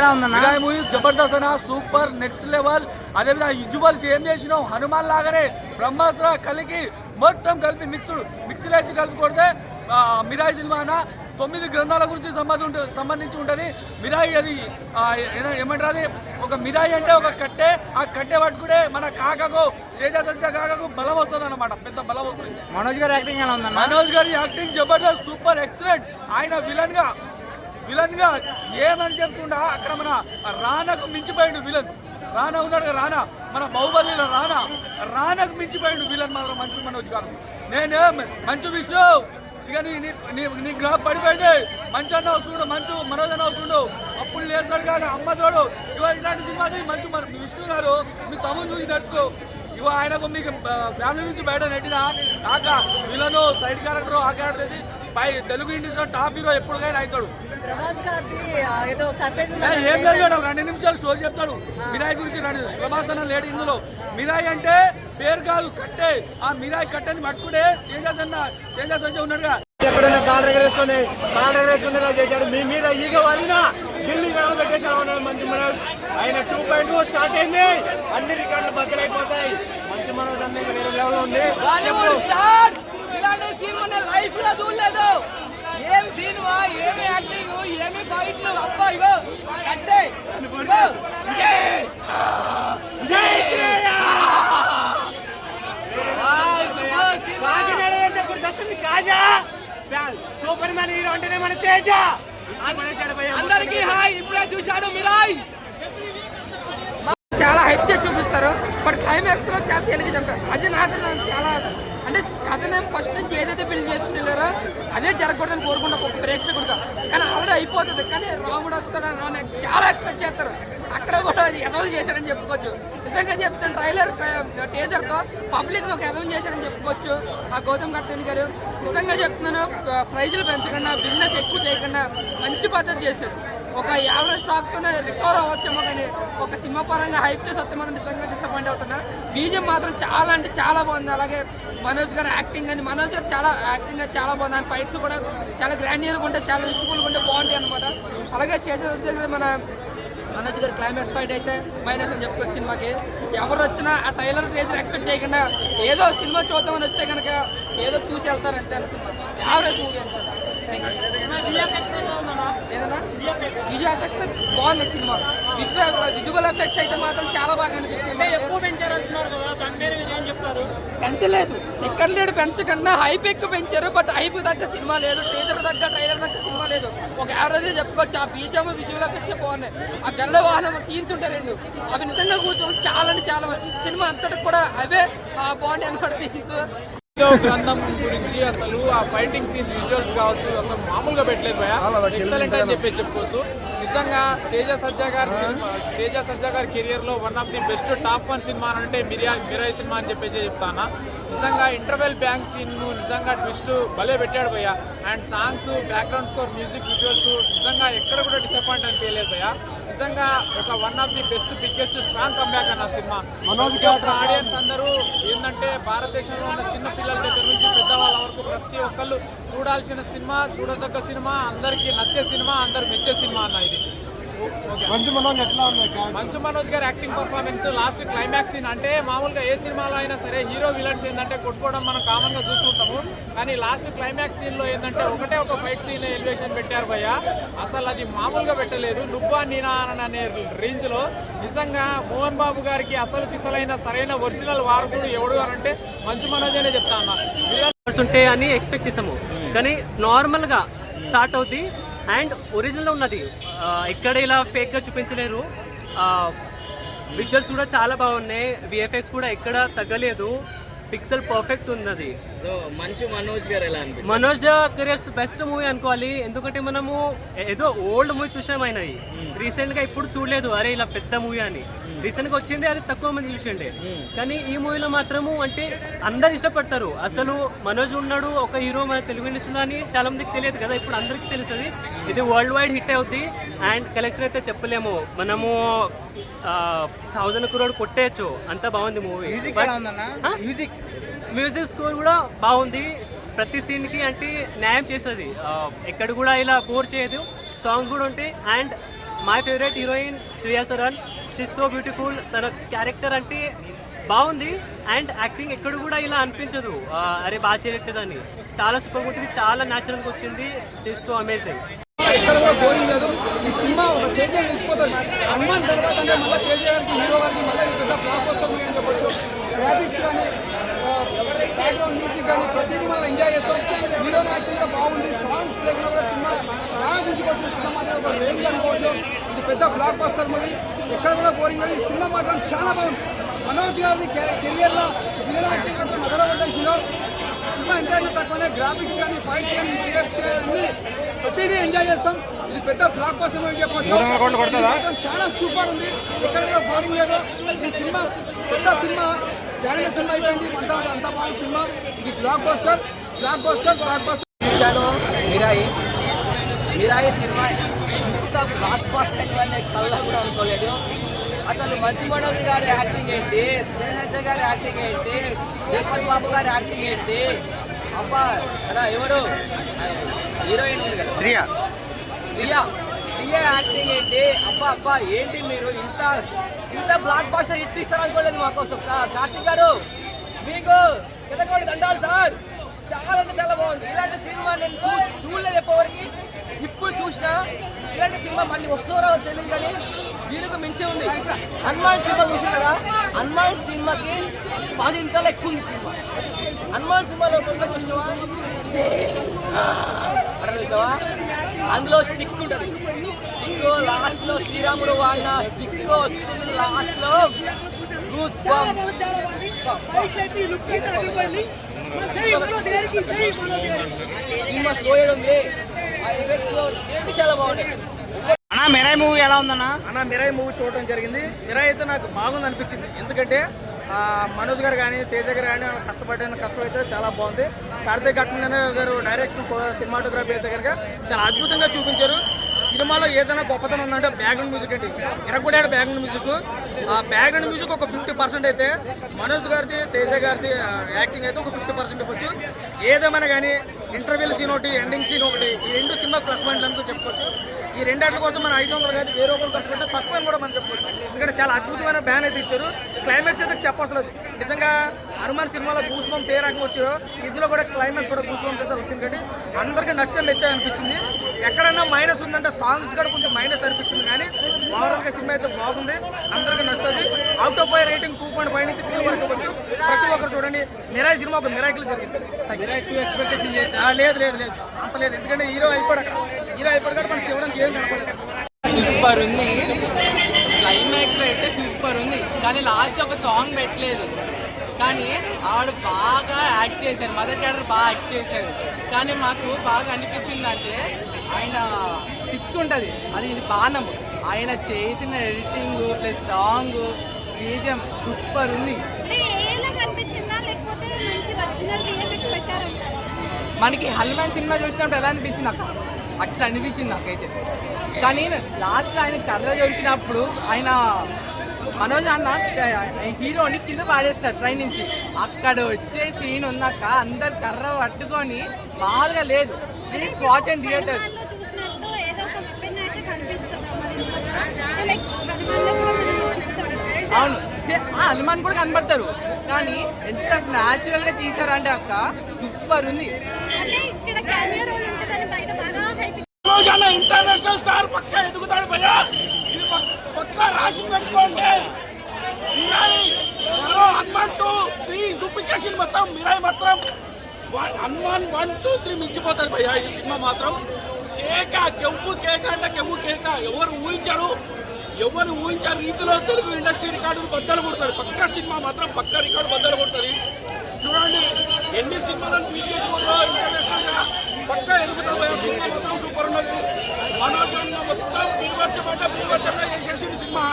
ఎలా ఉందన్న? మిరాయి మూవీ జబర్దస్త్ అన్న, సూపర్ నెక్స్ట్ లెవెల్. అదేవిధంగా విజువల్స్ ఏం చేసినావు, హనుమాన్ లాగానే బ్రహ్మాస్త్ర కలిగి మొత్తం కలిపి మిక్సీలో వేసి కలిపి కొడితే మిరాయి సినిమా అన్న 9 గ్రంథాల గురించి సంబంధించి ఉంటుంది. మిరాయి అది ఏమంటారు, అది ఒక మిరాయి అంటే ఒక కట్టె, ఆ కట్టె పట్టుకుంటే మన కాకకు తేజసంచ కాకకు బలం వస్తుంది అన్నమాట, పెద్ద బలం వస్తుంది. మనోజ్ గారి యాక్టింగ్ ఎలా ఉందన్న? మనోజ్ గారి యాక్టింగ్ జబర్దస్త్, సూపర్ ఎక్సలెంట్. ఆయన విలన్ గా ఏమని చెప్తుండా అక్కడ మన రానాకు మించిపోయాడు విలన్. రానా ఉన్నాడు కదా, రానా మన బాహుబలిలో రానాకు మించిపోయాడు విలన్ మాత్రం మంచు మనోజ్ గారు. నేను మంచు విష్ణు ఇక నీ గ్రాఫ్ పడిపోయింది, మంచు అన్న వస్తుండు, మంచు మనోజ్ అన్న వస్తుండు, అప్పుడు లేస్తాడు కాదు అమ్మతోడు. ఇవో ఇలాంటి సినిమాని మంచు విష్ణు గారు మీ తమ్ముడు చూసి నడుచుకో. ఇవో ఆయనకు మీకు ఫ్యామిలీ నుంచి బయట నెట్టిన కాక విలను సైడ్ క్యారెక్టర్, ఆ క్యారెక్టర్ పై తెలుగు ఇండస్ట్రీలో టాప్ హీరో ఎప్పుడుకైనా అవుతాడు. ఏం లేదు మేడం, 2 నిమిషాలు స్టోరీ చెప్తాడు మిరాయి గురించి. ప్రభాస్ అన్న లేడు ఇందులో. మిరాయి అంటే పేరు కాదు, కట్టే. ఆ మిరాయి కట్టెని పట్టుకుంటే తేజస్ సంజయ్ ఉన్నాడుగా, ఎక్కడైనా కాళ్ళు ఎగరేసుకుని చేశాడు. మీ మీద ఈగ వాళ్ళినా ఢిల్లీ పెట్టేసాడు మంచి మనోజ్. ఆయన 2.2 స్టార్ట్ అయింది, అన్ని రికార్డులు బద్దలైపోతాయి. మంచి మనోజ్ అన్ని వేరే లెవెల్ ఉంది. లైఫ్ లో చూడలేదు. ఏమి సినిమా, ఏమి యాక్టింగ్, ఏమి ఫైట్లు, అబ్బా ఇగో కట్టే కాజా సూపర్ మ్యాన్ హీరో అంటేనే మన తేజ. అందరికీ హాయ్. ఇప్పుడే చూశాను మిరాయ్. చాలా హైప్ చేసి చూపిస్తారు, బట్ క్లైమాక్స్ లో చాలా తెలుగు చంపారు. అది నాకు చాలా అంటే కథనే ఫస్ట్ నుంచి ఏదైతే బిల్డ్ చేస్తున్నారో అదే జరగకూడదని కోరుకుంటా ఒక ప్రేక్షకుడుగా. కానీ ఆల్రెడీ అయిపోతుంది, కానీ రాముడు వస్తాడని నాకు చాలా ఎక్స్పెక్ట్ చేస్తారు. అక్కడ కూడా ఎదవలు చేశాడని చెప్పుకోవచ్చు. నిజంగా చెప్తాను, ట్రైలర్ టీజర్తో పబ్లిక్ ఒక ఎదవం చేశాడని చెప్పుకోవచ్చు ఆ గౌతమ్ కట్టని గారు. నిజంగా చెప్తున్నాను, ప్రైజులు పెంచకుండా, బిజినెస్ ఎక్కువ చేయకుండా మంచి పద్ధతి చేశారు. ఒక యావరేజ్ స్టాక్తోనే రికవర్ అవ్వచ్చేమో, కానీ ఒక సినిమా పరంగా హైప్ చేసి వస్తే మాత్రం నిజంగా డిసప్పాయింట్ అవుతున్నా. బీజం మాత్రం చాలా అంటే చాలా బాగుంది. అలాగే మనోజ్ గారు యాక్టింగ్ అని, మనోజ్ గారు చాలా యాక్టింగ్ చాలా బాగుంది. ఆయన ఫైట్స్ కూడా చాలా గ్రాండియర్గా ఉంటాయి, చాలా రిచ్ఫుల్గా ఉంటే బాగుంటాయి అనమాట. అలాగే చేసే మన మనోజ్ గారు క్లైమాక్స్ ఫైట్ అయితే మైనస్ అని చెప్పుకోవచ్చు సినిమాకి. ఎవరు వచ్చినా ఆ ట్రైలర్ టీజర్ ఎక్స్పెక్ట్ చేయకుండా ఏదో సినిమా చూద్దామని వస్తే కనుక ఏదో చూసి వెళ్తారు అంతే. సినిమా యావరేజ్ మూవీ అంటారు. ఏదన్నా విజువల్ ఎఫెక్ట్స్ బాగున్నాయి. సినిమా విజువల్ ఎఫెక్ట్స్ అయితే మాత్రం చాలా బాగా అనిపించింది. పెంచలేదు, ఎక్కడ లేడు, పెంచకుండా హైప్ ఎక్కువ పెంచారు. బట్ హైప్ తగ్గ సినిమా లేదు, టీజర్ తగ్గ ట్రైలర్ తగ్గ సినిమా లేదు. ఒక యావరేజ్ చెప్పుకోవచ్చు. ఆ బీజం విజువల్ ఎఫెక్ట్స్ బాగున్నాయి. ఆ గల్ల వాహనం సీన్స్ ఉంటాయి రెండు, అవి నిజంగా కూర్చోవాలి చాలా అంటే చాలా. సినిమా అంతటికి కూడా అవే బాగుంటాయి అన్నమాట సీన్స్. గ్రంథం గురించి అసలు ఆ ఫైటింగ్ సీన్ విజువల్స్ కావచ్చు అసలు మామూలుగా పెట్టలేదు భయ, ఎక్సలెంట్ అని చెప్పుకోవచ్చు. నిజంగా తేజ సజ్జా గారి కెరియర్ లో one of the best top 1 cinema అంటే మిరాయి సినిమా అని చెప్తాను. నిజంగా ఇంటర్వెల్ బ్యాంక్ సీన్ నిజంగా ట్విస్ట్ భలే పెట్టాడు భయ్య. And songs, background score, music, visuals నిజంగా ఎక్కడ కూడా డిసప్పాయింట్ అనిపించలేదు భయ్య. నిజంగా ఒక one of the best biggest strong comeback అన్న సినిమా. ఆడియన్స్ అందరూ ఏంటంటే భారతదేశంలో ఉన్న చిన్న పిల్లల దగ్గర నుంచి పెద్దవాళ్ళ వరకు ప్రతి ఒక్కళ్ళు చూడాల్సిన సినిమా, చూడదగ్గ సినిమా, అందరికి నచ్చే సినిమా, అందరు మెచ్చే సినిమా అన్న ఇది. మంచు మనోజ్ గారి acting performance, last climax scene అంటే మామూలుగా ఏ సినిమాలో అయినా సరే హీరో విలన్స్ ఏంటంటే కొట్టుకోవడం మనం కామన్ గా చూస్తుంటాము. కానీ లాస్ట్ క్లైమాక్స్ సీన్ లో ఏంటంటే ఒకటే ఒక ఫైట్ సీన్ ఎలివేషన్ పెట్టారు భయ్య. అసలు అది మామూలుగా పెట్టలేదు, నువ్వా నేనా అనే రేంజ్ లో. నిజంగా మోహన్ బాబు గారికి అసలు సిసలైన సరైన ఒరిజినల్ వారసుడు ఎవడు అని అంటే మంచు మనోజ్ అనే చెప్తా అన్న. విలన్స్ ఉంటాయి అని ఎక్స్పెక్ట్ చేసాము, కానీ నార్మల్ గా స్టార్ట్ అవుతుంది అండ్ ఒరిజినల్ ఉన్నది. ఎక్కడ ఇలా ఫేక్గా చూపించలేరు. విజువల్స్ కూడా చాలా బాగున్నాయి, విఎఫ్ఎక్స్ కూడా ఎక్కడ తగ్గలేదు, పిక్సెల్ పర్ఫెక్ట్ ఉన్నది. మంచు మనోజ్ గారు ఎలా అనిపించింది? మనోజ్ కెరియర్స్ బెస్ట్ మూవీ అనుకోవాలి. ఎందుకంటే మనము ఏదో ఓల్డ్ మూవీ చూసాం అయినవి, రీసెంట్ గా ఇప్పుడు చూడలేదు అరే ఇలా పెద్ద మూవీ అని. రీసెంట్ గా వచ్చింది, అది తక్కువ మంది చూసిండే. కానీ ఈ మూవీలో మాత్రము అంటే అందరు ఇష్టపడతారు. అసలు మనోజ్ ఉన్నాడు ఒక హీరో మన తెలుగు ఇండస్ట్రీలో అని చాలా మందికి తెలియదు కదా, ఇప్పుడు అందరికి తెలుస్తుంది. ఇది వరల్డ్ వైడ్ హిట్ అవుద్ది. అండ్ కలెక్షన్ అయితే చెప్పలేము, మనము 1000 crore కొట్టేయచ్చు, అంత బాగుంది మూవీ. మ్యూజిక్ స్కోర్ కూడా బాగుంది, ప్రతి సీన్కి అంటే న్యాయం చేస్తుంది, ఎక్కడ కూడా ఇలా బోర్ చేయదు. సాంగ్స్ కూడా ఉంటాయి and my favourite heroine Shreya Saran. She so beautiful. తన క్యారెక్టర్ అంటే బాగుంది అండ్ యాక్టింగ్ ఎక్కడ కూడా ఇలా అనిపించదు అరే బాగా చేయట్లేదని. చాలా సూపర్ ఉంటుంది, చాలా న్యాచురల్గా వచ్చింది. She so amazing. ఎక్కడ కూడా బోరింగ్ లేదు. ఈ సినిమా ఒక కేజీ నిలిచిపోతుంది. హనుమాన్ తర్వాత అంటే మళ్ళీ కేజీ గారికి హీరో గారికి మళ్ళీ పెద్ద బ్లాక్ బస్టర్ మూవీ అని చెప్పొచ్చు. గ్రాఫిక్స్ కానీ బ్యాక్గ్రౌండ్ మ్యూజిక్ కానీ ప్రతిదీ మనం ఎంజాయ్ చేస్తాం. హీరో యాక్టింగ్ కూడా బాగుంది. సాంగ్స్ లేకుండా కూడా సినిమా బాగా గుంజుకొచ్చిన సినిమా అనేది ఒక రేంజ్ అనుకోవచ్చు. ఇది పెద్ద బ్లాక్ బస్టర్ మూవీ, ఎక్కడ కూడా బోరింగ్ లేదు. ఈ సినిమా మాత్రం చాలా బాగుంది. మనోజ్ గారి కెరియర్లో విలన్ యాక్టింగ్ మాత్రం మొదలవుతాయి. సినిమా ఎంజాయ్మెంట్ తక్కువనే, గ్రాఫిక్స్ కానీ ఫైట్స్ కానీ అన్ని ప్రతిదీ ఎంజాయ్ చేస్తాం. ఇది పెద్ద బ్లాక్ బస్టర్ మూవీ చెప్పవచ్చు. చాలా సూపర్ ఉంది, ఎక్కడ కూడా బోరింగ్ లేదు. ఈ సినిమా పెద్ద సినిమా, గ్యారెంటీ సినిమా అయిపోయింది. అంత బాగుంది సినిమా. ఇది బ్లాక్ బస్టర్. చూశాను మిరాయి సినిమా ఇంత బ్లాక్ బస్టర్ అనే కళ్ళ కూడా అనుకోలేదు. అసలు మంచి మనోజ్ గారి యాక్టింగ్ ఏంటి, జయసజ్జ గారి యాక్టింగ్ ఏంటి, జగపతి బాబు గారి యాక్టింగ్ ఏంటి, అబ్బా అలా ఎవరు హీరోయిన్ ఉంది కదా శ్రియా యాక్టింగ్ ఏంటి, అబ్బా ఏంటి మీరు ఇంత బ్లాక్ బస్టర్ హిట్ ఇస్తారనుకోలేదు మా కోసం. కార్తిక్ గారు మీకు ఎదగోడి దండాలు సార్. చాలా అంటే చాలా బాగుంది. ఇలాంటి సినిమా నేను చూడలేదు ఎప్పటివరకు. ఇప్పుడు చూసినా ఇలాంటి సినిమా మళ్ళీ వస్తారో తెలియదు, కానీ దీనికి మించే ఉంది. హనుమాన్ సినిమా చూసిన కదా, హనుమాన్ సినిమాకి 10 ఇంతలో ఎక్కువ ఉంది సినిమా. హనుమాన్ సినిమాలో ఒక చూసినావా, చూసినావా, అందులో స్టిక్ ఉంటుంది. స్టిక్ లాస్ట్లో శ్రీరాముడు వాడిన స్టిక్ వస్తుంది లాస్ట్లో. సినిమా స్లో ఉంది, ఆ ఎఫెక్ట్స్ చాలా బాగున్నాయి. అన్న మిరాయి మూవీ ఎలా ఉందన్నా? అన్న మిరాయి మూవీ చూడటం జరిగింది. మిరాయి అయితే నాకు బాగుంది అనిపించింది. ఎందుకంటే మనోజ్ గారు కానీ తేజ గారు కానీ కష్టపడిన కష్టం అయితే చాలా బాగుంది. కార్తీక్ ఘటన గారు డైరెక్షన్ సినిమాటోగ్రఫీ అయితే కనుక చాలా అద్భుతంగా చూపించారు. సినిమాలో ఏదైనా గొప్పతనం ఉందంటే బ్యాక్గ్రౌండ్ మ్యూజిక్ అండి. ఇరగొడాడు బ్యాక్గ్రౌండ్ మ్యూజిక్. ఆ బ్యాక్గ్రౌండ్ మ్యూజిక్ ఒక 50% అయితే మనోజ్ గారిది తేజ గారిది యాక్టింగ్ అయితే ఒక 50% ఇవ్వచ్చు. ఏదేమైనా కానీ ఇంటర్వ్యూల సీన్ ఒకటి, ఎండింగ్ సీన్ ఒకటి, ఈ 2 సినిమా ప్లస్ పాయింట్లు అనుకో చెప్పుకోవచ్చు. ఈ 2 ఆటల కోసం మనం 500 కాదు వేరే ఒకరు ఖర్చు పెడితే తక్కువ అని కూడా మనం చెప్పుకోవచ్చు. ఎందుకంటే చాలా అద్భుతమైన బ్యాన్ అయితే ఇచ్చారు. క్లైమాక్స్ అయితే చెప్పవసలేదు. నిజంగా హనుమాన్ సినిమాలో గూస్ బంప్స్ ఏ రకంగా వచ్చాయో ఇందులో కూడా క్లైమాక్స్ కూడా గూస్ బంప్స్ అయితే వచ్చింది. కాబట్టి అందరికీ మెచ్చా అనిపించింది. ఎక్కడైనా మైనస్ ఉందంటే సాంగ్స్ కూడా కొంచెం మైనస్ అనిపించింది, కానీ ఓవరాల్గా సినిమా అయితే బాగుంది, అందరికీ నచ్చుతుంది. అవుట్ ఆఫ్ 5 రేటింగ్ 2.5 నుంచి 3 వరకు ఇవ్వచ్చు. ప్రతి ఒక్కరు చూడండి. మిరాయి సినిమా ఒక మిరాకిల్ జరిగింది. లేదు అంత లేదు. ఎందుకంటే హీరో అయిపోయాడు. అక్కడ హీరో అయిపోయాడు కాబట్టి మనం చూడడానికి ఏం కనపడలేదు. సూపర్ ఉంది. క్లైమాక్స్లో అయితే సూపర్ ఉంది, కానీ లాస్ట్ ఒక సాంగ్ పెట్టలేదు. కానీ ఆవిడ బాగా యాక్ట్ చేశారు, మదర్ క్యారెక్టర్ బాగా యాక్ట్ చేశారు. కానీ మాకు బాగా అనిపించింది అంటే ఆయన స్క్రిప్ట్ ఉంటుంది, అది బాణం. ఆయన చేసిన editing plus song BGM super ఉంది. మనకి హనుమాన్ సినిమా చూసినప్పుడు ఎలా అనిపించింది నాకు అట్లా అనిపించింది నాకైతే. కానీ లాస్ట్లో ఆయన కర్ర దొరికినప్పుడు ఆయన మనోజ్ అన్న హీరోని కింద పాడేస్తారు ట్రైన్ నుంచి. అక్కడ వచ్చే సీన్ ఉన్నాక అందరు కర్ర పట్టుకొని బాగా లేదు. Please watch and theatres. అవును, హనుమాన్ కూడా కనబడతారు, కానీ ఎంత న్యాచురల్గా తీసారంటే అక్క సూపర్ ఉంది. ఇంటర్నేషనల్ స్టార్ పక్క ఎదుగుతాడు భయ్యా. ఇది పక్క రాసి పెట్టుకోండి. హనుమాన్ 2, 3 చూపించేసి మొత్తం మిరాయి మాత్రం హనుమాన్ 1, 2, 3 మించిపోతారు భయ్యా. ఈ సినిమా మాత్రం కెవ్వు కేక అంటే కెవ్వు కేక. ఎవరు ఊహించారు రీతిలో తెలుగు ఇండస్ట్రీ రికార్డులు బద్దలు కొడతారు. పక్క సినిమా మాత్రం పక్క రికార్డు బద్దలు కొడుతుంది. చూడండి ఎన్ని సినిమాలను బీట్ చేసుకోవడం ఇంటర్నేషనల్ గా పక్క ఎదుగుతా. సినిమా మాత్రం సూపర్ ఉన్నది. మనోజ్ అన్న మొత్తం బీభత్సంగా చేసేసిన సినిమా.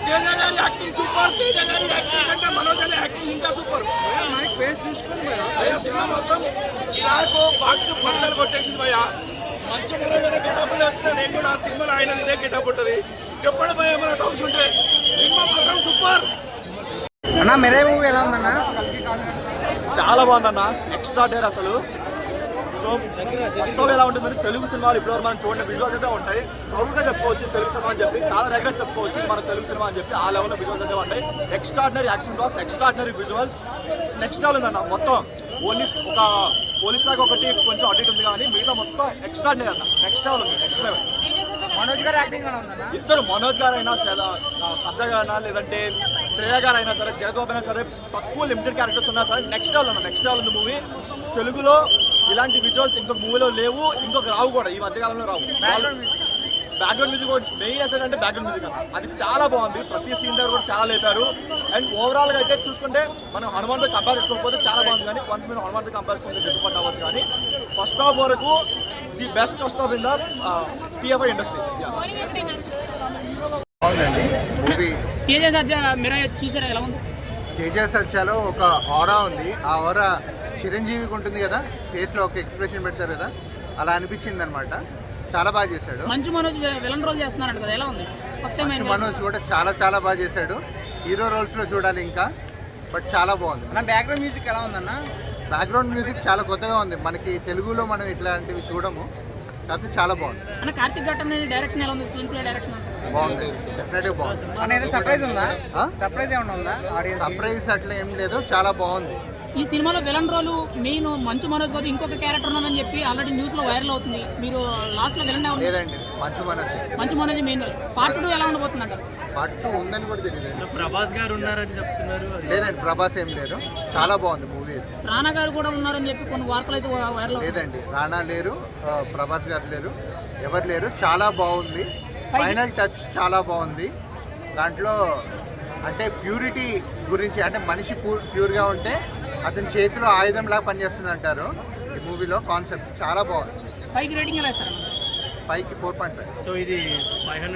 తేజ గారి యాక్టింగ్ సూపర్. తేజ గారి యాక్టింగ్ కంటే మనోజ్ అనే యాక్టింగ్ ఇంకా సూపర్. మనకి ఫేస్ చూసుకుని సినిమా మాత్రం కిరాకు బాక్స్ బద్దలు కొట్టేసింది భయ్యా. మంచి గెటప్లో వచ్చిన నేను కూడా ఆ సినిమాలో ఆయన ఇదే గెటప్ ఉంటుంది. చెప్పండి భయ ఏమైనా డౌట్స్ ఉంటే. సినిమా మాత్రం సూపర్. అన్న మిరాయి మూవీ ఎలా ఉందన్నా? చాలా బాగుందన్న, ఎక్స్ట్రా డేర్. అసలు సో ఫస్ట్ ఆఫ్ ఎలా ఉంటుందంటే తెలుగు సినిమాలు ఇప్పటివరకు మనం చూడండి విజువల్స్ అయితే ఉంటాయి. ప్రౌడ్గా చెప్పుకోవచ్చు తెలుగు సినిమా అని చెప్పి, చాలా రెగ్యులర్ చెప్పుకోవచ్చు మన తెలుగు సినిమా అని చెప్పి. ఆ లెవెల్లో విజువల్స్ అయితే ఉంటాయి. Extraordinary action blocks, extraordinary visuals, next level ఉందన్న. మొత్తం ఓన్లీ ఒక పోలీస్ లాగా ఒకటి కొంచెం అడిట్ ఉంది కానీ మిగతా మొత్తం ఎక్స్ట్రాడినరీ అన్న. నెక్స్ట్ లెవెల్ ఉంది, నెక్స్ట్ లెవెల్. మనోజ్ గారి యాక్టింగ్ ఎలా ఉందన్న? ఇద్దరు మనోజ్ గారు అయినా సజ్జ గారైనా లేదంటే శ్రేయ గారు అయినా సరే, జగబాబు అయినా సరే, తక్కువ లిమిటెడ్ క్యారెక్టర్స్ ఉన్నా సరే నెక్స్ట్ లెవెల్ అన్న. నెక్స్ట్ లెవెల్ ఉంది మూవీ. తెలుగులో ఇలాంటి విజువల్స్ ఇంకొక మూవీలో లేవు, ఇంకొక రావు కూడా, ఈ మధ్యకాలంలో రావు. బ్యాక్గ్రౌండ్ మ్యూజిక్ మెయిన్ అసెట్ అంటే బ్యాక్గ్రౌండ్ మ్యూజిక్ అన్న. అది చాలా బాగుంది. ప్రతి సీన్ దగ్గర కూడా చాలా లేపారు. అండ్ ఓవరాల్గా అయితే చూసుకుంటే మనం హనుమాన్తో కంపేర్ చేసుకోకపోతే చాలా బాగుంది. కానీ వన్స్ మీరు హనుమాన్తో కంపేర్ చేసుకుంటే డిసప్పాయింట్ అవ్వచ్చు. కానీ ఫస్ట్ హాఫ్ వరకు the best first half in the TFI industry. బాగుందండి మూవీ. తేజ సజ్జ మీరా చూసారా ఎలా ఉంది? తేజ సత్యాలో ఒక ఆరా ఉంది. ఆ ఆరా చిరంజీవికి ఉంటుంది కదా, ఫేస్లో ఒక ఎక్స్ప్రెషన్ పెడతారు కదా, అలా అనిపించింది అనమాట. చాలా బాగా చేశాడు. మంచు మనోజ్ విలన్ రోల్ చేస్తున్నాడు కదా, ఎలా ఉంది? ఫస్ట్ టైం మంచు మనోజ్ కూడా చాలా బాగా చేశాడు. హీరో రోల్స్లో చూడాలి ఇంకా, బట్ చాలా బాగుంది. అన్న బ్యాక్గ్రౌండ్ మ్యూజిక్ ఎలా ఉందన్న? బ్యాక్గ్రౌండ్ మ్యూజిక్ చాలా కొత్తగా ఉంది. మనకి తెలుగులో మనం ఇట్లాంటివి చూడము, కాకపోతే చాలా బాగుంది. అన్న కార్తిక్ ఘట్టం డైరెక్షన్ ఎలా ఉంది? స్క్రీన్ ప్లే డైరెక్షన్ బాగుంది, డెఫినెట్గా బాగుంది. అన్న ఏదో సర్ప్రైజ్ ఉందా? సర్ప్రైజ్ ఏమన్నా ఉందా ఆడియన్స్? సర్ప్రైజ్ అట్లా ఏం లేదు, చాలా బాగుంది. ఈ సినిమాలో villain role main Manchu Manoj కాదు, ఇంకొక క్యారెక్టర్ ఉన్నానని చెప్పి ఆల్రెడీ న్యూస్ లో వైరల్ అవుతుంది. మీరు లాస్ట్ లో విలన్ ఎవరు? లేదండి, మంచు మనోజ్. మంచు మనోజ్ మెయిన్. పార్ట్ 2 ఎలా ఉండబోతుంది అంటారు? పార్ట్ 2 ఉందని కూడా తెలియదు. ప్రభాస్ గారు ఉన్నారని చెప్తున్నారు. లేదండి, ప్రభాస్ ఏం లేదు. చాలా బాగుంది మూవీ. రానా గారు కూడా ఉన్నారని చెప్పి కొన్ని వార్తలు అయితే వైరల్ అవుతుంది. లేదండి, రానా లేరు, ప్రభాస్ గారు లేరు, ఎవరు లేరు. చాలా బాగుంది. ఫైనల్ టచ్ చాలా బాగుంది. దాంట్లో అంటే ప్యూరిటీ గురించి, అంటే మనిషి ప్యూర్గా ఉంటే అతని చేతిలో ఆయుధంలా పనిచేస్తుంది అంటారు. ఈ మూవీలో కాన్సెప్ట్ చాలా బాగుంది. 5కి రేటింగ్ ఎలా ఇస్తారు? 5కి 4.5. సో ఇది 500